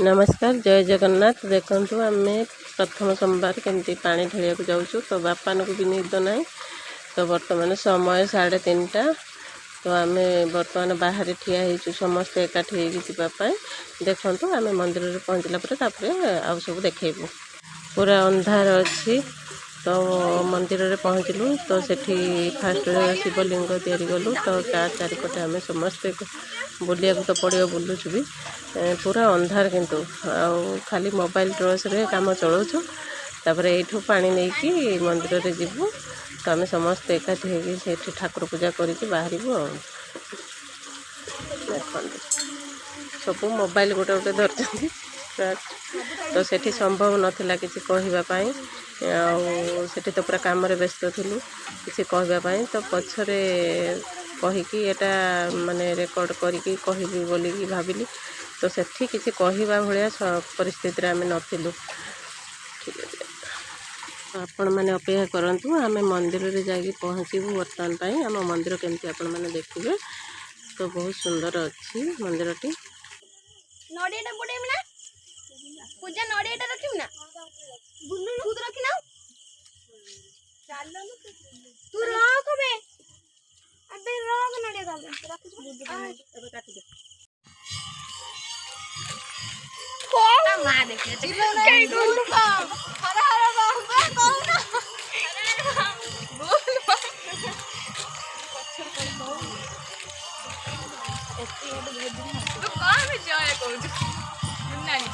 नमस्कार जय जगन्नाथ। देखु आम प्रथम सोमवार केमती पानी ढालिया जाऊँ तो बापा को भी निद ना तो बर्तमान समय 3:30 तो आम बर्तमान बाहर ठिया समस्ते एकाठी होगापाई देखु आम मंदिर में पहुँचला आउ सब देखू पूरा अंधार अच्छी तो मंदिर में पहुँचलु तो सेठी फास्ट शिवलिंग तैयारी गलु तो चारिपटे आम समस्ते बुलिया तो पड़ो बुलुचु भी पूरा अंधार किंतु खाली मोबाइल टॉर्च रे काम चलाऊँ तापर यू पानी नहीं कि मंदिर में जीवु तो आम समस्ते एकाठी होगी ठाकुर पूजा करके बाहर सब मोबाइल गोटे गोटे धरती तो सेठी संभव नाला कि कहवाई आठी तो पूरा कम व्यस्त थिलु किसी कहवाई तो पछरे कहीकि एटा माने रेकर्ड करके कहबी बोली भाविली तो सेठी किसी कहवा भाया परिस्थिति आम नथिलु। ठीक है आपण मैंने अपेक्षा करंतु आम मंदिर में जाकि पहुँचू बर्तमान आम मंदिर केमती आपण मैंने देखिए तो बहुत सुंदर अच्छी मंदिरटी पूजा नड़ियाटा रखिम ना खुद रखी ना तू रख बे अबे रख नड़िया का रख एबे काट दे को मां देखे के बोल का हरा हरा बाबा कहू ना बोल तू कहां में जाए कहू नहीं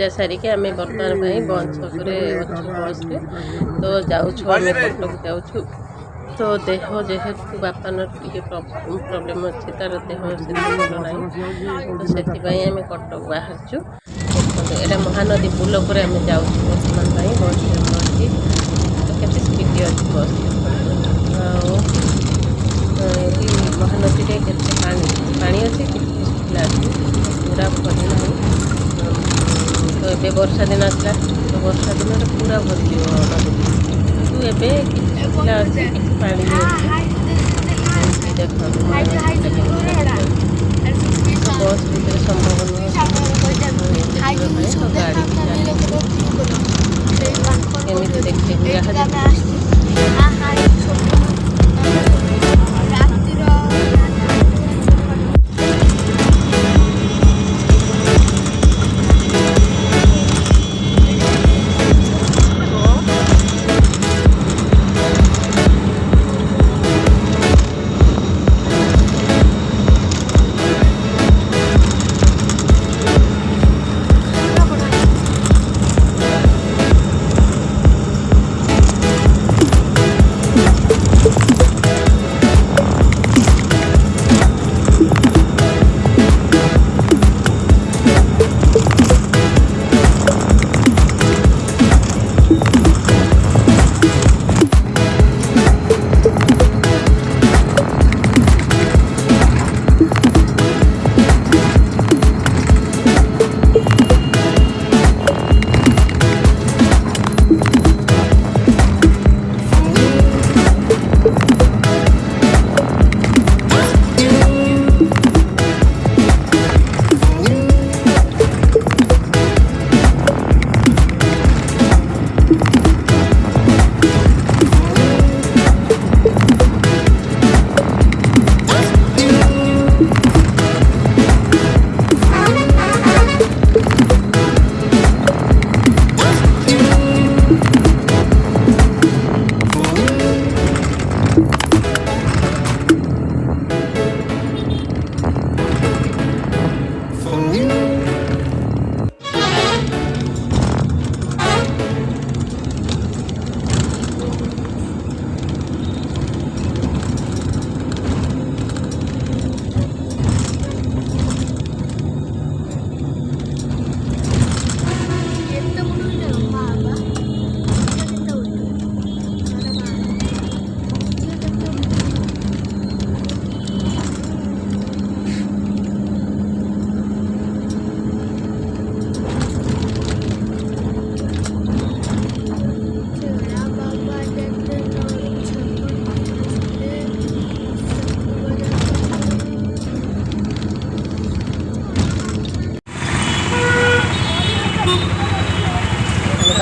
ପୂଜା ସାରିକି ଆମେ ବର୍ତ୍ତମାନ ପାଇଁ ବସ୍ ଛକରେ ଅଛୁ ବସ୍ରେ। ତ ଯାଉଛୁ ଆମେ କଟକ ଯାଉଛୁ। ତ ଦେହ ଯେହେତୁ ବାପାଙ୍କର ଟିକେ ପ୍ରୋବ୍ଲେମ୍ ଅଛି, ତାର ଦେହ ସେତେ ଭଲ ନାହିଁ। ତ ସେଥିପାଇଁ ଆମେ କଟକ ବାହାରିଛୁ। ଦେଖନ୍ତୁ ଏଇଟା ମହାନଦୀ ପୁଲ ଉପରେ ଆମେ ଯାଉଛୁ ବର୍ତ୍ତମାନ ପାଇଁ ବସ୍ରେ ଅଛି। ତ କେତେ ସ୍ପିଡ୍ ଅଛି ବସ୍ ଦେଖନ୍ତୁ। ଆଉ ଏଠି ମହାନଦୀରେ କେତେ ପାଣି ଅଛି, କିଛି ଶୁଖିଲା ଅଛି, ପୁରା ଭରି ନାହିଁ। ତ ଏବେ ବର୍ଷା ଦିନ ଆସିଲା, ତ ବର୍ଷା ଦିନରେ ପୁରା ଭରିଯିବ ନଦୀଟି, କିନ୍ତୁ ଏବେ କିଛି ଶୁଖିଲା ଅଛି, କିଛି ପାଣି ବି ଅଛି। ଏମିତି ଦେଖନ୍ତୁ ମହାନଦୀଟା କେମିତି ଅଛି। ତ ବସ୍ ଭିତରେ ସମ୍ଭବ ନୁହଁ ଦେଖିବା ପାଇଁ, ତ ଗାଡ଼ି ବି ଚାଲିଛି। କେମିତି ଦେଖେଇବୁ ଯାହା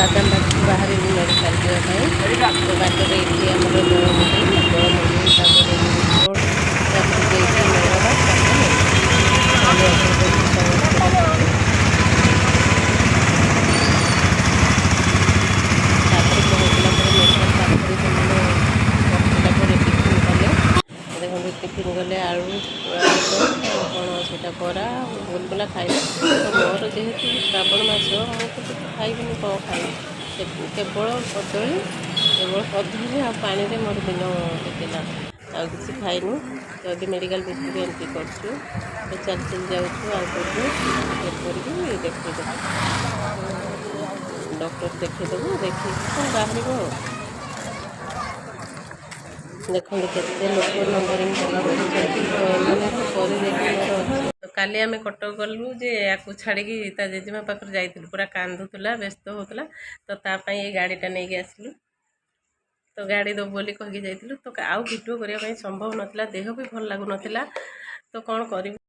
ବାଦାମବାଡ଼ିରୁ ବାହାରିଲୁ ମେଡ଼ିକାଲ ଯିବା ପାଇଁ। ତ ବାଟରେ ଏଠି ଆମର ଦୋଳମୁଣ୍ଡେଇ ତାପରେ ରୋଡ଼, ତାପରେ ଦେଇକି ମେଳା ତାପରେ ପହଞ୍ଚିଲା ପରେ ମେଡ଼ିକାଲ ପାଖରେ ସେମାନେ ପହଞ୍ଚିଲା ପରେ ଟିଫିନ୍ କଲେ। ଦେଖନ୍ତୁ ଟିଫିନ୍ କଲେ ଆଳୁ କ'ଣ ସେଇଟା ବରା ଗୁଲଗୁଲା ଖାଇଲେ। ତ ମୋର ଯେହେତୁ ଶ୍ରାବଣ ମାସ, ମୁଁ ତ କିଛି ଖାଇବିନି, କ'ଣ ଖାଇବି, କେବଳ କଦଳୀ ଆଉ ପାଣିରେ ମୋର ଦିନ ବିତିଲା, ଆଉ କିଛି ଖାଇନୁ। ତ ଏବେ ମେଡ଼ିକାଲ ଭିତରକୁ ଏଣ୍ଟ୍ରି କରୁଛୁ। ତ ଚାଲି ଚାଲି ଯାଉଛୁ, ଆଉ କେଉଁଠୁ ଟିକେଟ୍ କରିକି ଦେଖେଇଦେବୁ, ଡକ୍ଟର ଦେଖେଇଦେବୁ, ଦେଖେଇକି କ'ଣ ବାହାରିବ ଆଉ। ଦେଖନ୍ତୁ କେତେ ଲୋକ ନମ୍ବରିଂ କରୁଛନ୍ତି। ତ ଏମାନଙ୍କ ପରେ ଯାଇକି ମୋର ଅଛି। ତ କାଲି ଆମେ କଟକ ଗଲୁ ଯେ ୟାକୁ ଛାଡ଼ିକି ତା ଜେଜେମା ପାଖରୁ ଯାଇଥିଲୁ, ପୁରା କାନ୍ଦୁଥିଲା, ବ୍ୟସ୍ତ ହେଉଥିଲା। ତ ତା ପାଇଁ ଏଇ ଗାଡ଼ିଟା ନେଇକି ଆସିଲୁ। ତ ଗାଡ଼ି ଦେବୁ ବୋଲି କହିକି ଯାଇଥିଲୁ। ତ ଆଉ ଭିଡ଼ିଓ କରିବା ପାଇଁ ସମ୍ଭବ ନଥିଲା, ଦେହ ବି ଭଲ ଲାଗୁନଥିଲା। ତ କ'ଣ କରିବୁ।